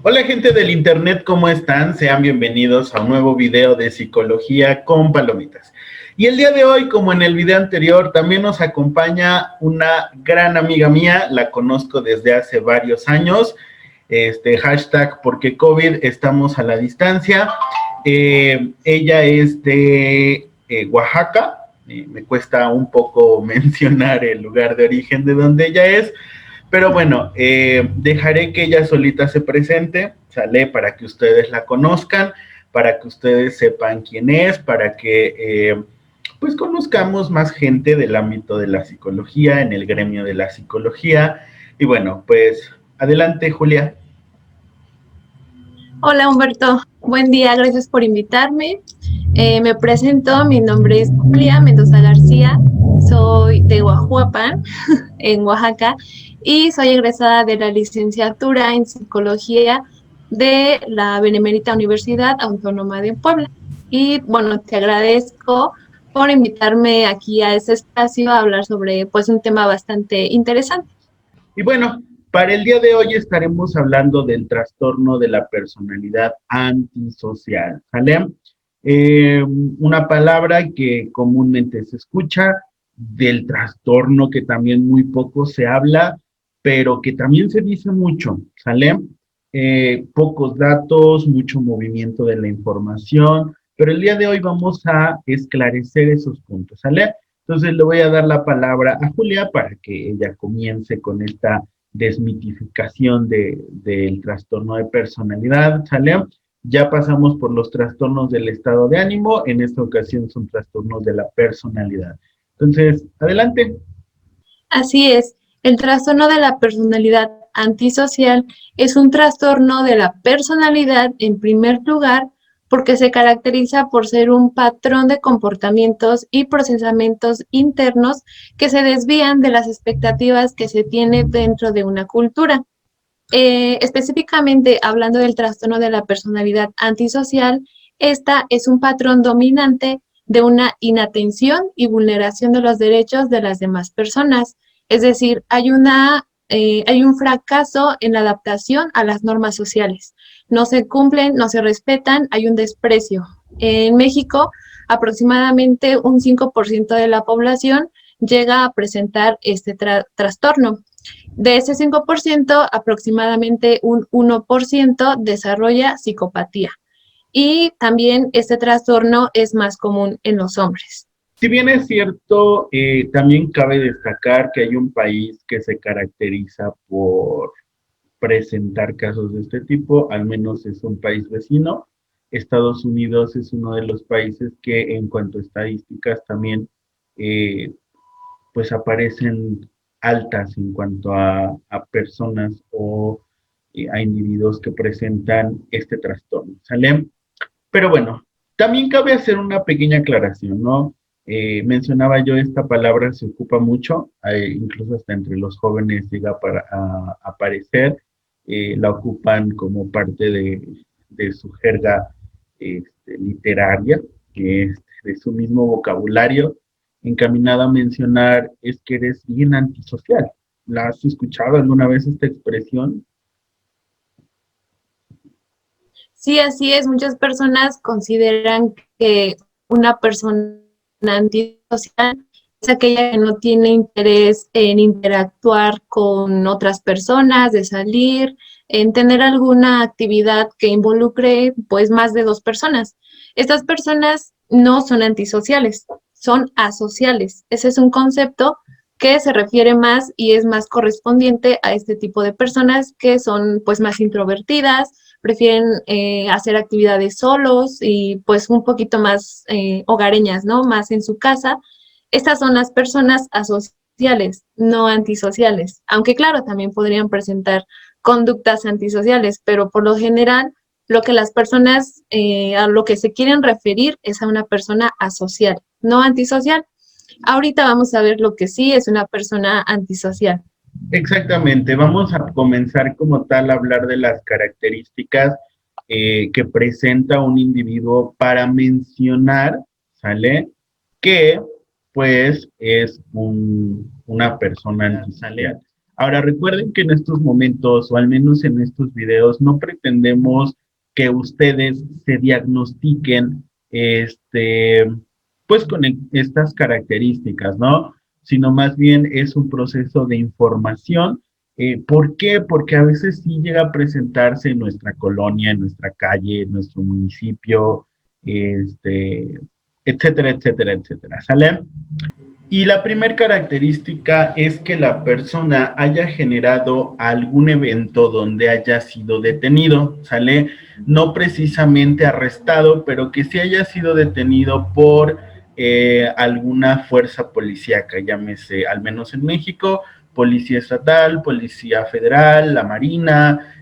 Hola gente del internet, ¿cómo están? Sean bienvenidos a un nuevo video de Psicología con Palomitas. Y el día de hoy, como en el video anterior, también nos acompaña una gran amiga mía, la conozco desde hace varios años, hashtag porque COVID, estamos a la distancia. Ella es de Oaxaca, me cuesta un poco mencionar el lugar de origen de donde ella es, pero bueno, dejaré que ella solita se presente, ¿sale? Para que ustedes la conozcan, para que ustedes sepan quién es, para que pues conozcamos más gente del ámbito de la psicología, en el gremio de la psicología. Y bueno, pues adelante, Julia. Hola Humberto, buen día, gracias por invitarme. Me presento, mi nombre es Julia Mendoza García, soy de Huajuapan, en Oaxaca, y soy egresada de la licenciatura en psicología de la Benemérita Universidad Autónoma de Puebla. Y bueno, te agradezco por invitarme aquí a este espacio a hablar sobre pues un tema bastante interesante. Y bueno, para el día de hoy estaremos hablando del trastorno de la personalidad antisocial, ¿sale? Una palabra que comúnmente se escucha, del trastorno que también muy poco se habla, pero que también se dice mucho, ¿sale? Pocos datos, mucho movimiento de la información, pero el día de hoy vamos a esclarecer esos puntos, ¿sale? Entonces le voy a dar la palabra a Julia para que ella comience con esta desmitificación del trastorno de personalidad, ¿sale? Ya pasamos por los trastornos del estado de ánimo, en esta ocasión son trastornos de la personalidad. Entonces, adelante. Así es, el trastorno de la personalidad antisocial es un trastorno de la personalidad en primer lugar porque se caracteriza por ser un patrón de comportamientos y procesamientos internos que se desvían de las expectativas que se tiene dentro de una cultura. Específicamente hablando del trastorno de la personalidad antisocial, esta es un patrón dominante de una inatención y vulneración de los derechos de las demás personas. Es decir, hay un fracaso en la adaptación a las normas sociales. No se cumplen, no se respetan, hay un desprecio. En México, aproximadamente un 5% de la población llega a presentar este trastorno. De ese 5%, aproximadamente un 1% desarrolla psicopatía. Y también este trastorno es más común en los hombres. Si bien es cierto, también cabe destacar que hay un país que se caracteriza por presentar casos de este tipo, al menos es un país vecino. Estados Unidos es uno de los países que en cuanto a estadísticas también eh, pues aparecen altas en cuanto a personas o a individuos que presentan este trastorno, ¿sale? Pero bueno, también cabe hacer una pequeña aclaración, ¿no? Mencionaba yo, esta palabra se ocupa mucho, incluso hasta entre los jóvenes llega a aparecer, la ocupan como parte de su jerga literaria, de su mismo vocabulario, encaminada a mencionar es que eres bien antisocial. ¿La has escuchado alguna vez esta expresión? Sí, así es. Muchas personas consideran que una persona antisocial es aquella que no tiene interés en interactuar con otras personas, de salir, en tener alguna actividad que involucre pues más de dos personas. Estas personas no son antisociales, son asociales. Ese es un concepto que se refiere más y es más correspondiente a este tipo de personas que son pues más introvertidas, prefieren hacer actividades solos y pues un poquito más hogareñas, ¿no? Más en su casa. Estas son las personas asociales, no antisociales, aunque claro, también podrían presentar conductas antisociales, pero por lo general lo que las personas a lo que se quieren referir es a una persona asocial, no antisocial. Ahorita vamos a ver lo que sí es una persona antisocial. Exactamente, vamos a comenzar como tal a hablar de las características que presenta un individuo para mencionar, ¿sale? Que pues es una persona antisocial. Ahora, recuerden que en estos momentos, o al menos en estos videos, no pretendemos que ustedes se diagnostiquen, pues con estas características, ¿no? Sino más bien es un proceso de información. ¿Por qué? Porque a veces sí llega a presentarse en nuestra colonia, en nuestra calle, en nuestro municipio, este, etcétera, etcétera, etcétera. ¿Sale? Y la primera característica es que la persona haya generado algún evento donde haya sido detenido, ¿sale? No precisamente arrestado, pero que sí haya sido detenido por alguna fuerza policíaca, llámese, al menos en México, Policía Estatal, Policía Federal, la Marina,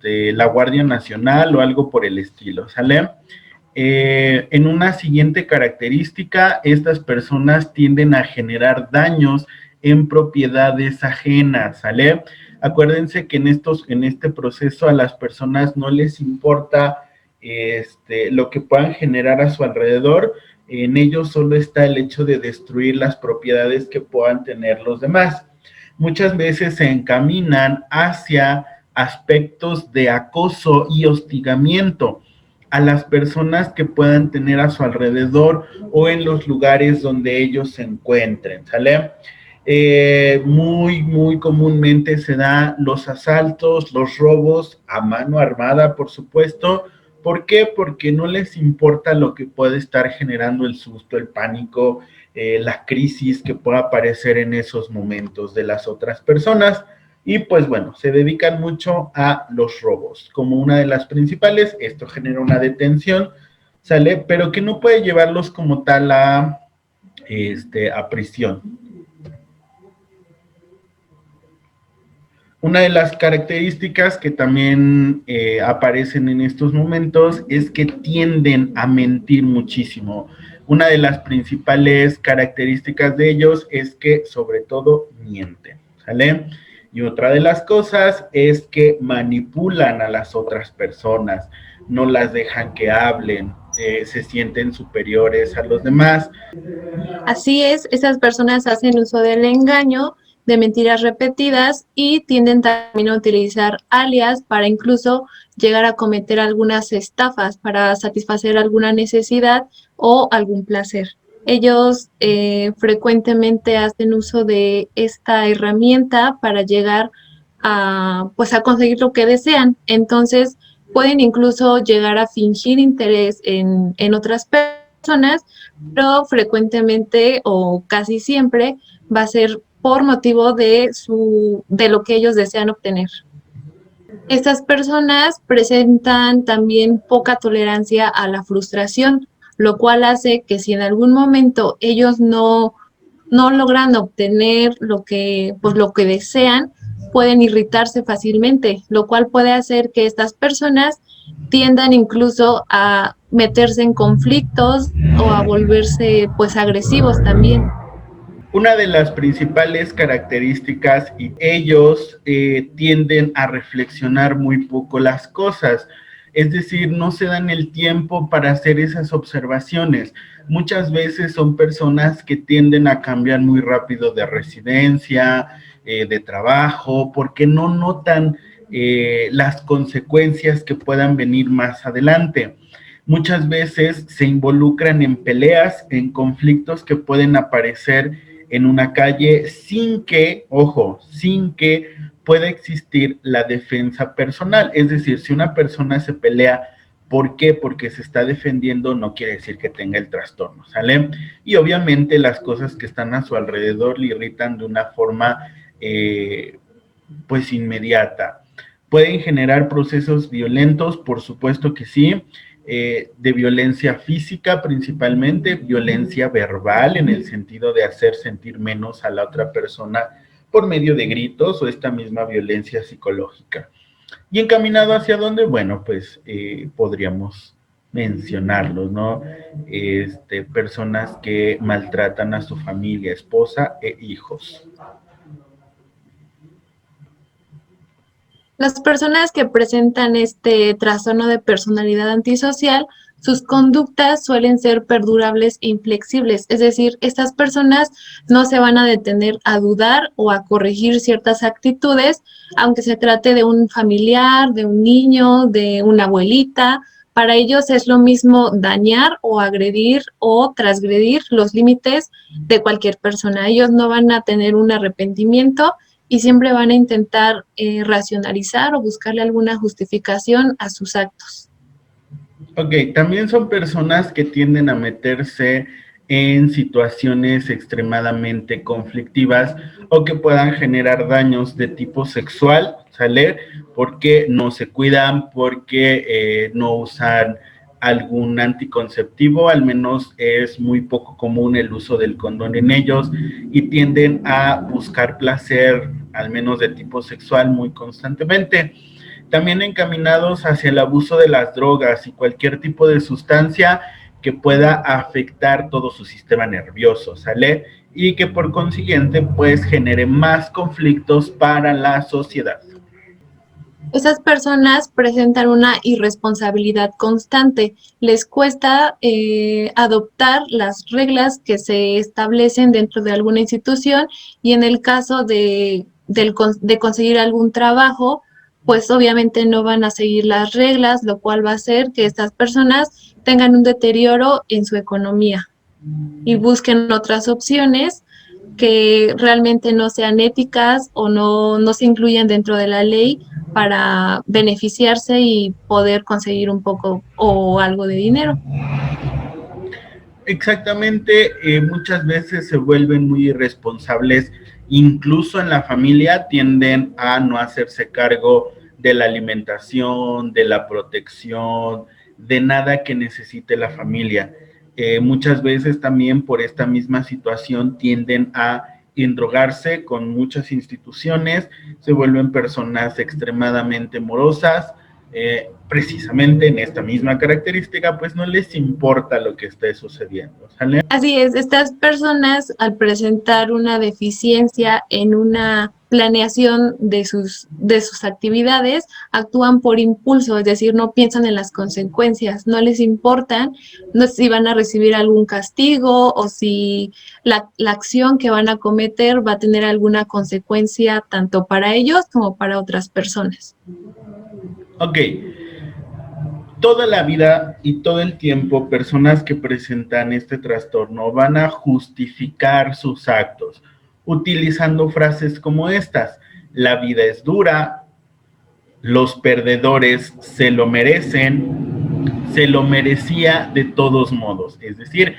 la Guardia Nacional o algo por el estilo, ¿sale? En una siguiente característica, estas personas tienden a generar daños en propiedades ajenas, ¿sale? Acuérdense que en este proceso a las personas no les importa lo que puedan generar a su alrededor, en ellos solo está el hecho de destruir las propiedades que puedan tener los demás. Muchas veces se encaminan hacia aspectos de acoso y hostigamiento a las personas que puedan tener a su alrededor o en los lugares donde ellos se encuentren, ¿sale? Muy comúnmente se da los asaltos, los robos a mano armada, por supuesto. ¿Por qué? Porque no les importa lo que puede estar generando el susto, el pánico, la crisis que pueda aparecer en esos momentos de las otras personas. Y pues bueno, se dedican mucho a los robos. Como una de las principales, esto genera una detención, ¿sale? Pero que no puede llevarlos como tal a prisión. Una de las características que también aparecen en estos momentos es que tienden a mentir muchísimo. Una de las principales características de ellos es que sobre todo mienten, ¿sale? Y otra de las cosas es que manipulan a las otras personas, no las dejan que hablen, se sienten superiores a los demás. Así es, esas personas hacen uso del engaño, de mentiras repetidas y tienden también a utilizar alias para incluso llegar a cometer algunas estafas para satisfacer alguna necesidad o algún placer. Ellos frecuentemente hacen uso de esta herramienta para llegar a, pues, a conseguir lo que desean. Entonces, pueden incluso llegar a fingir interés en otras personas, pero frecuentemente o casi siempre va a ser por motivo de lo que ellos desean obtener. Estas personas presentan también poca tolerancia a la frustración, lo cual hace que si en algún momento ellos no logran obtener pues, lo que desean, pueden irritarse fácilmente, lo cual puede hacer que estas personas tiendan incluso a meterse en conflictos o a volverse pues agresivos también. Una de las principales características y ellos tienden a reflexionar muy poco las cosas, es decir, no se dan el tiempo para hacer esas observaciones. Muchas veces son personas que tienden a cambiar muy rápido de residencia, de trabajo, porque no notan las consecuencias que puedan venir más adelante. Muchas veces se involucran en peleas, en conflictos que pueden aparecer en una calle sin que, ojo, sin que pueda existir la defensa personal. Es decir, si una persona se pelea, ¿por qué? Porque se está defendiendo, no quiere decir que tenga el trastorno, ¿sale? Y obviamente las cosas que están a su alrededor le irritan de una forma, pues, inmediata. ¿Pueden generar procesos violentos? Por supuesto que sí. De violencia física principalmente, violencia verbal en el sentido de hacer sentir menos a la otra persona por medio de gritos o esta misma violencia psicológica. Y encaminado hacia dónde, bueno, pues podríamos mencionarlos, ¿no? Personas que maltratan a su familia, esposa e hijos. Las personas que presentan este trastorno de personalidad antisocial sus conductas suelen ser perdurables e inflexibles, es decir, estas personas no se van a detener a dudar o a corregir ciertas actitudes, aunque se trate de un familiar, de un niño, de una abuelita. Para ellos es lo mismo dañar o agredir o transgredir los límites de cualquier persona. Ellos no van a tener un arrepentimiento y siempre van a intentar racionalizar o buscarle alguna justificación a sus actos. Ok, también son personas que tienden a meterse en situaciones extremadamente conflictivas o que puedan generar daños de tipo sexual, ¿sale? Porque no se cuidan, porque no usan algún anticonceptivo, al menos es muy poco común el uso del condón en ellos y tienden a buscar placer, al menos de tipo sexual, muy constantemente. También encaminados hacia el abuso de las drogas y cualquier tipo de sustancia que pueda afectar todo su sistema nervioso, ¿sale? Y que por consiguiente pues genere más conflictos para la sociedad. Esas personas presentan una irresponsabilidad constante. Les cuesta adoptar las reglas que se establecen dentro de alguna institución y en el caso de conseguir algún trabajo, pues obviamente no van a seguir las reglas, lo cual va a hacer que estas personas tengan un deterioro en su economía y busquen otras opciones que realmente no sean éticas o no se incluyan dentro de la ley para beneficiarse y poder conseguir un poco o algo de dinero. Exactamente, muchas veces se vuelven muy irresponsables, incluso en la familia tienden a no hacerse cargo de la alimentación, de la protección, de nada que necesite la familia. Muchas veces también por esta misma situación tienden a endrogarse con muchas instituciones, se vuelven personas extremadamente morosas, precisamente en esta misma característica, pues no les importa lo que esté sucediendo, ¿sale? Así es, estas personas al presentar una deficiencia en una planeación de sus actividades, actúan por impulso, es decir, no piensan en las consecuencias, no les importan, no sé si van a recibir algún castigo o si la acción que van a cometer va a tener alguna consecuencia tanto para ellos como para otras personas. Ok, toda la vida y todo el tiempo personas que presentan este trastorno van a justificar sus actos utilizando frases como estas: la vida es dura, los perdedores se lo merecen, se lo merecía de todos modos. Es decir,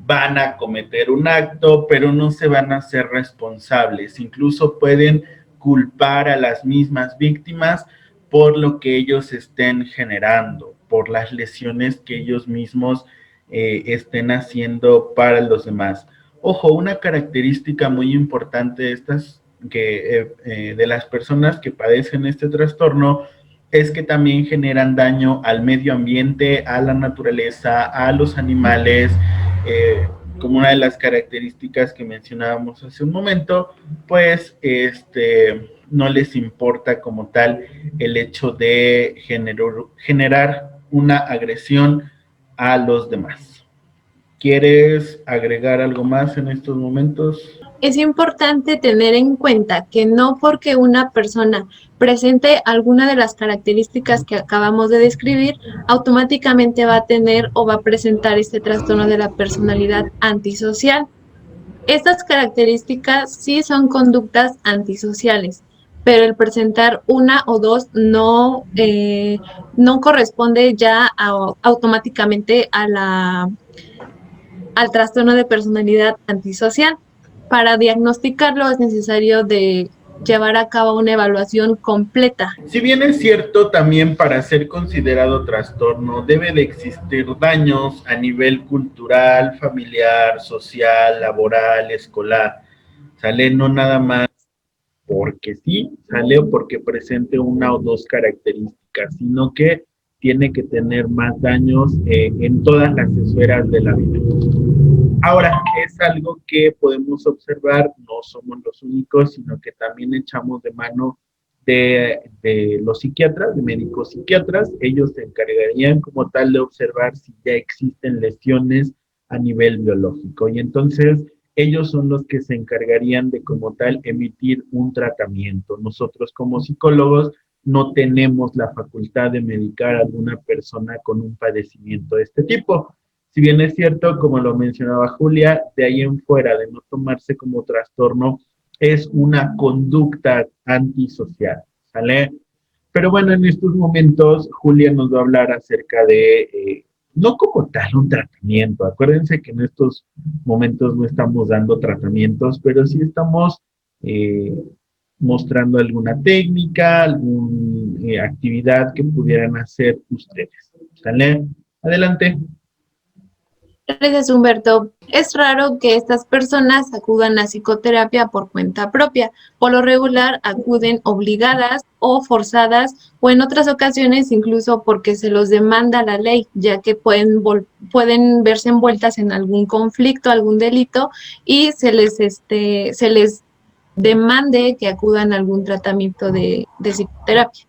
van a cometer un acto, pero no se van a hacer responsables. Incluso pueden culpar a las mismas víctimas por lo que ellos estén generando, por las lesiones que ellos mismos estén haciendo para los demás. Ojo, una característica muy importante de estas de las personas que padecen este trastorno es que también generan daño al medio ambiente, a la naturaleza, a los animales, como una de las características que mencionábamos hace un momento, pues no les importa como tal el hecho de generar una agresión a los demás. ¿Quieres agregar algo más en estos momentos? Es importante tener en cuenta que no porque una persona presente alguna de las características que acabamos de describir, automáticamente va a tener o va a presentar este trastorno de la personalidad antisocial. Estas características sí son conductas antisociales, pero el presentar una o dos no corresponde ya automáticamente al trastorno de personalidad antisocial. Para diagnosticarlo es necesario de llevar a cabo una evaluación completa. Si bien es cierto, también para ser considerado trastorno debe de existir daños a nivel cultural, familiar, social, laboral, escolar. ¿Sale? No nada más porque sí, sale o porque presente una o dos características, sino que tiene que tener más daños en todas las esferas de la vida. Ahora, es algo que podemos observar, no somos los únicos, sino que también echamos de mano de los psiquiatras, de médicos psiquiatras. Ellos se encargarían como tal de observar si ya existen lesiones a nivel biológico. Y entonces ellos son los que se encargarían de como tal emitir un tratamiento. Nosotros como psicólogos no tenemos la facultad de medicar a alguna persona con un padecimiento de este tipo. Si bien es cierto, como lo mencionaba Julia, de ahí en fuera de no tomarse como trastorno, es una conducta antisocial, ¿sale? Pero bueno, en estos momentos Julia nos va a hablar acerca de, no como tal un tratamiento, acuérdense que en estos momentos no estamos dando tratamientos, pero sí estamos eh, mostrando alguna técnica, alguna actividad que pudieran hacer ustedes, ¿sale? Adelante. Gracias, Humberto. Es raro que estas personas acudan a psicoterapia por cuenta propia. Por lo regular acuden obligadas o forzadas o en otras ocasiones incluso porque se los demanda la ley, ya que pueden verse envueltas en algún conflicto, algún delito y se les demande que acudan a algún tratamiento de psicoterapia.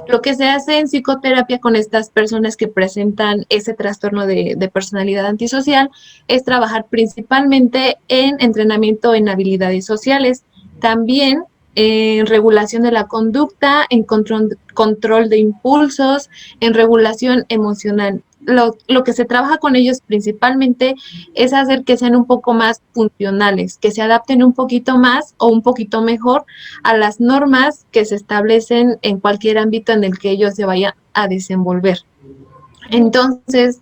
Lo que se hace en psicoterapia con estas personas que presentan ese trastorno de personalidad antisocial es trabajar principalmente en entrenamiento en habilidades sociales, también en regulación de la conducta, en control de impulsos, en regulación emocional. Lo que se trabaja con ellos principalmente es hacer que sean un poco más funcionales, que se adapten un poquito más o un poquito mejor a las normas que se establecen en cualquier ámbito en el que ellos se vayan a desenvolver. Entonces,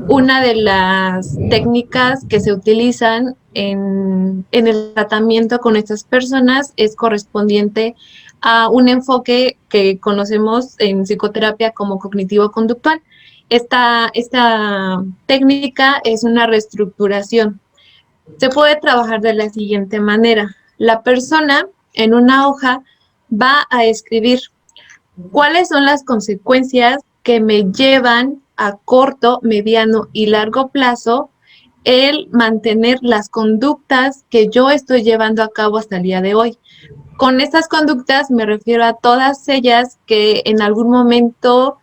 una de las técnicas que se utilizan en el tratamiento con estas personas es correspondiente a un enfoque que conocemos en psicoterapia como cognitivo-conductual. Esta técnica es una reestructuración. Se puede trabajar de la siguiente manera. La persona en una hoja va a escribir cuáles son las consecuencias que me llevan a corto, mediano y largo plazo el mantener las conductas que yo estoy llevando a cabo hasta el día de hoy. Con estas conductas me refiero a todas ellas que en algún momento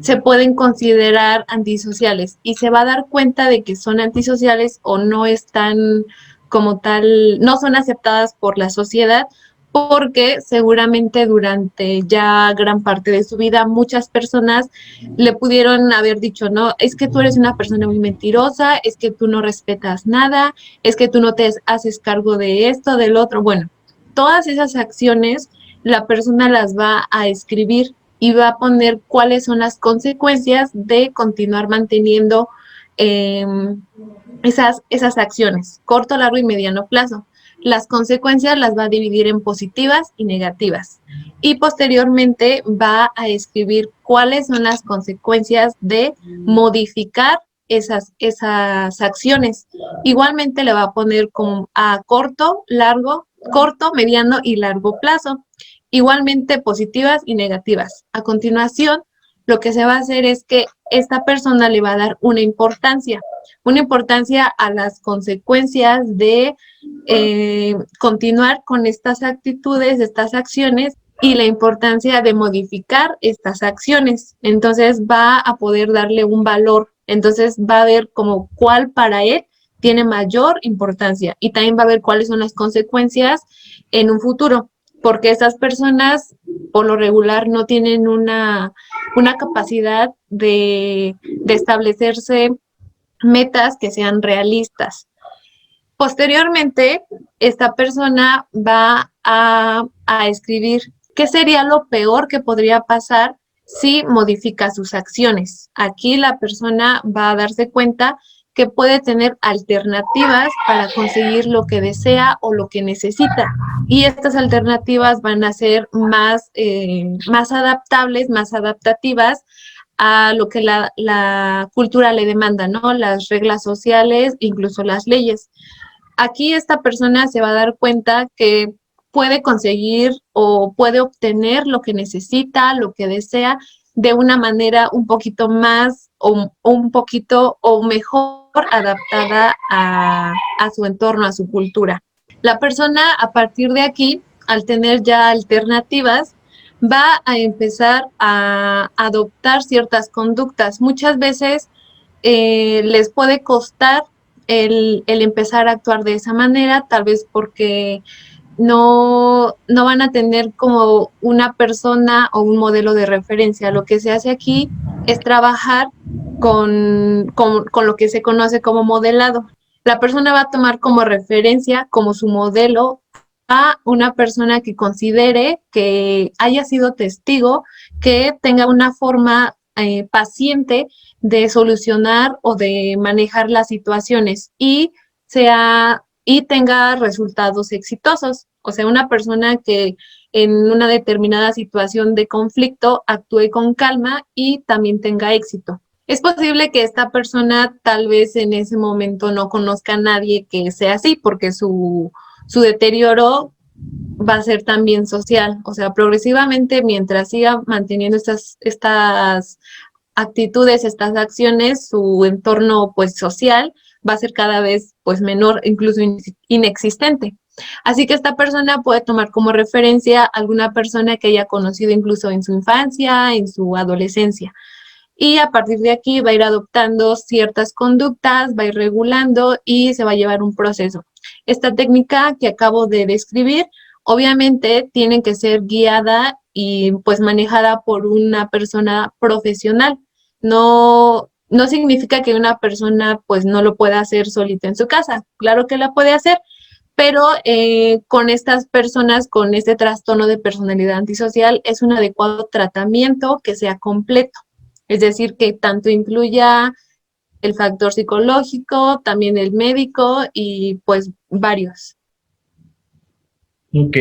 se pueden considerar antisociales y se va a dar cuenta de que son antisociales o no están como tal, no son aceptadas por la sociedad porque seguramente durante ya gran parte de su vida muchas personas le pudieron haber dicho, no, es que tú eres una persona muy mentirosa, es que tú no respetas nada, es que tú no te haces cargo de esto, del otro. Bueno, todas esas acciones la persona las va a escribir y va a poner cuáles son las consecuencias de continuar manteniendo eh, esas acciones, corto, largo y mediano plazo. Las consecuencias las va a dividir en positivas y negativas. Y posteriormente va a escribir cuáles son las consecuencias de modificar esas acciones. Igualmente le va a poner como a corto, mediano y largo plazo. Igualmente positivas y negativas. A continuación, lo que se va a hacer es que esta persona le va a dar una importancia a las consecuencias de continuar con estas actitudes, estas acciones y la importancia de modificar estas acciones. Entonces va a poder darle un valor. Entonces va a ver como cuál para él tiene mayor importancia y también va a ver cuáles son las consecuencias en un futuro, porque estas personas por lo regular no tienen una capacidad de establecerse metas que sean realistas. Posteriormente, esta persona va a escribir qué sería lo peor que podría pasar si modifica sus acciones. Aquí la persona va a darse cuenta que puede tener alternativas para conseguir lo que desea o lo que necesita. Y estas alternativas van a ser más adaptables, más adaptativas a lo que la cultura le demanda, ¿no? Las reglas sociales, incluso las leyes. Aquí esta persona se va a dar cuenta que puede conseguir o puede obtener lo que necesita, lo que desea, de una manera un poquito más o un poquito o mejor adaptada a su entorno, a su cultura. La persona a partir de aquí, al tener ya alternativas, va a empezar a adoptar ciertas conductas. Muchas veces les puede costar el empezar a actuar de esa manera, tal vez porque no van a tener como una persona o un modelo de referencia. Lo que se hace aquí es trabajar con lo que se conoce como modelado. La persona va a tomar como referencia, como su modelo, a una persona que considere que haya sido testigo, que tenga una forma paciente de solucionar o de manejar las situaciones y tenga resultados exitosos. O sea, una persona que en una determinada situación de conflicto actúe con calma y también tenga éxito. Es posible que esta persona tal vez en ese momento no conozca a nadie que sea así, porque su deterioro va a ser también social. O sea, progresivamente, mientras siga manteniendo estas actitudes, estas acciones, su entorno pues social va a ser cada vez pues menor, incluso inexistente. Así que esta persona puede tomar como referencia a alguna persona que haya conocido incluso en su infancia, en su adolescencia. Y a partir de aquí va a ir adoptando ciertas conductas, va a ir regulando y se va a llevar un proceso. Esta técnica que acabo de describir, obviamente tiene que ser guiada y pues manejada por una persona profesional. No significa que una persona pues no lo pueda hacer solita en su casa. Claro que la puede hacer, pero con estas personas con este trastorno de personalidad antisocial es un adecuado tratamiento que sea completo. Es decir, que tanto incluya el factor psicológico, también el médico y pues varios. Ok,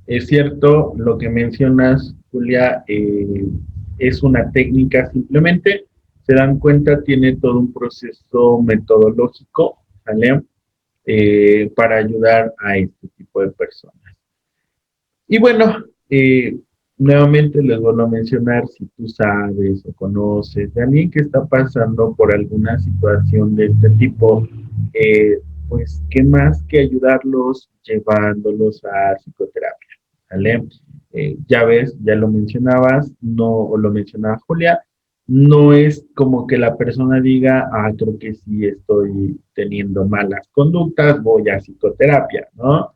es cierto lo que mencionas, Julia, es una técnica simplemente, se dan cuenta, tiene todo un proceso metodológico, ¿vale? Para ayudar a este tipo de personas. Y bueno, nuevamente les vuelvo a mencionar, si tú sabes o conoces de alguien que está pasando por alguna situación de este tipo, eh, pues qué más que ayudarlos llevándolos a psicoterapia, ¿vale? Ya ves, ya lo mencionabas, no, o lo mencionaba Julia, no es como que la persona diga, ah, creo que sí estoy teniendo malas conductas, voy a psicoterapia, ¿no?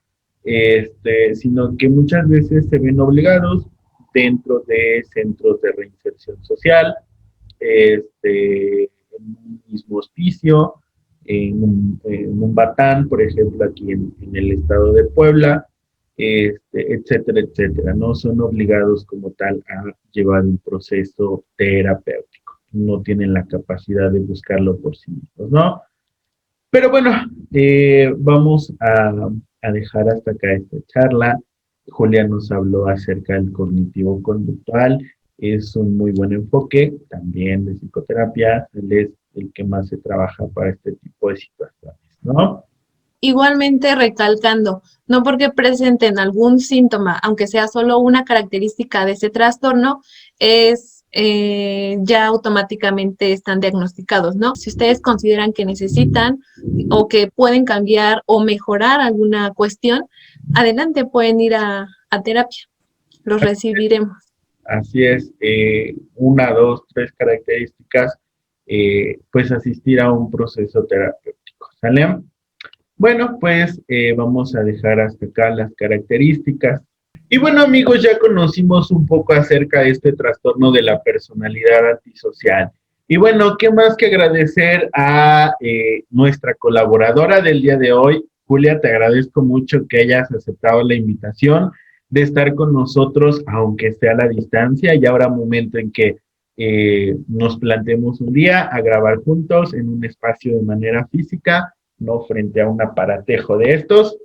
Sino que muchas veces se ven obligados dentro de centros de reinserción social, en un mismo hospicio, en un batán, por ejemplo, aquí en el estado de Puebla, etcétera, etcétera. No son obligados como tal a llevar un proceso terapéutico. No tienen la capacidad de buscarlo por sí mismos, ¿no? Pero bueno, vamos a dejar hasta acá esta charla. Julia nos habló acerca del cognitivo conductual. Es un muy buen enfoque también de psicoterapia. Él es el que más se trabaja para este tipo de situaciones, ¿no? Igualmente recalcando, no porque presenten algún síntoma, aunque sea solo una característica de ese trastorno, es ya automáticamente están diagnosticados, ¿no? Si ustedes consideran que necesitan o que pueden cambiar o mejorar alguna cuestión, adelante pueden ir a terapia, los recibiremos. Así es, una, dos, tres características, pues asistir a un proceso terapéutico, ¿sale? Bueno, pues vamos a dejar hasta acá las características. Y bueno, amigos, ya conocimos un poco acerca de este trastorno de la personalidad antisocial. Y bueno, ¿qué más que agradecer a nuestra colaboradora del día de hoy? Julia, te agradezco mucho que hayas aceptado la invitación de estar con nosotros, aunque esté a la distancia. Ya habrá momento en que nos planteemos un día a grabar juntos en un espacio de manera física, no frente a un aparatejo de estos.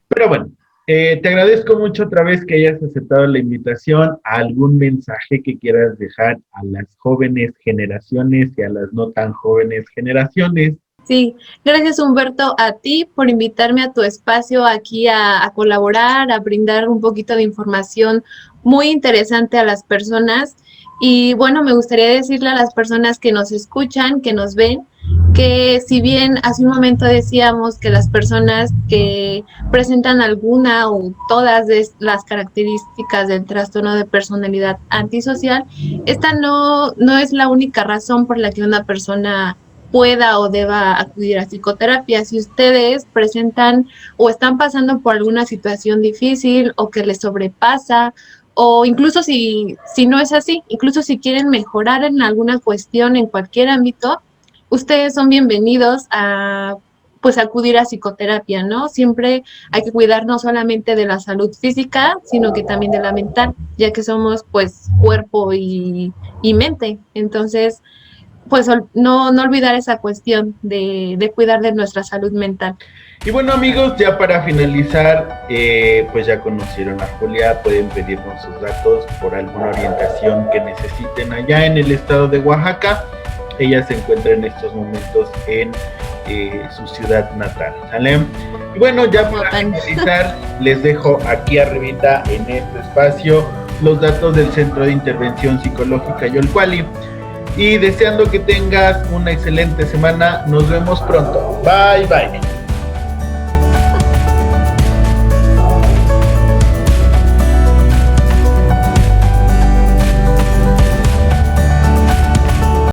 Pero bueno, te agradezco mucho otra vez que hayas aceptado la invitación. ¿Algún mensaje que quieras dejar a las jóvenes generaciones y a las no tan jóvenes generaciones? Sí, gracias Humberto a ti por invitarme a tu espacio aquí a colaborar, a brindar un poquito de información muy interesante a las personas. Y bueno, me gustaría decirle a las personas que nos escuchan, que nos ven, que si bien hace un momento decíamos que las personas que presentan alguna o todas de las características del trastorno de personalidad antisocial, esta no es la única razón por la que una persona pueda o deba acudir a psicoterapia. Si ustedes presentan o están pasando por alguna situación difícil o que les sobrepasa, o incluso si no es así, incluso si quieren mejorar en alguna cuestión en cualquier ámbito, ustedes son bienvenidos a pues acudir a psicoterapia, ¿no? Siempre hay que cuidar no solamente de la salud física, sino que también de la mental, ya que somos pues cuerpo y mente. Entonces, pues no olvidar esa cuestión de cuidar de nuestra salud mental. Y bueno, amigos, ya para finalizar, pues ya conocieron a Julia, pueden pedirnos sus datos por alguna orientación que necesiten allá en el estado de Oaxaca. Ella se encuentra en estos momentos en su ciudad natal, ¿sale? Y bueno, ya para finalizar, les dejo aquí arribita en este espacio los datos del Centro de Intervención Psicológica Yolcuali. Y deseando que tengas una excelente semana, nos vemos pronto. Bye, bye.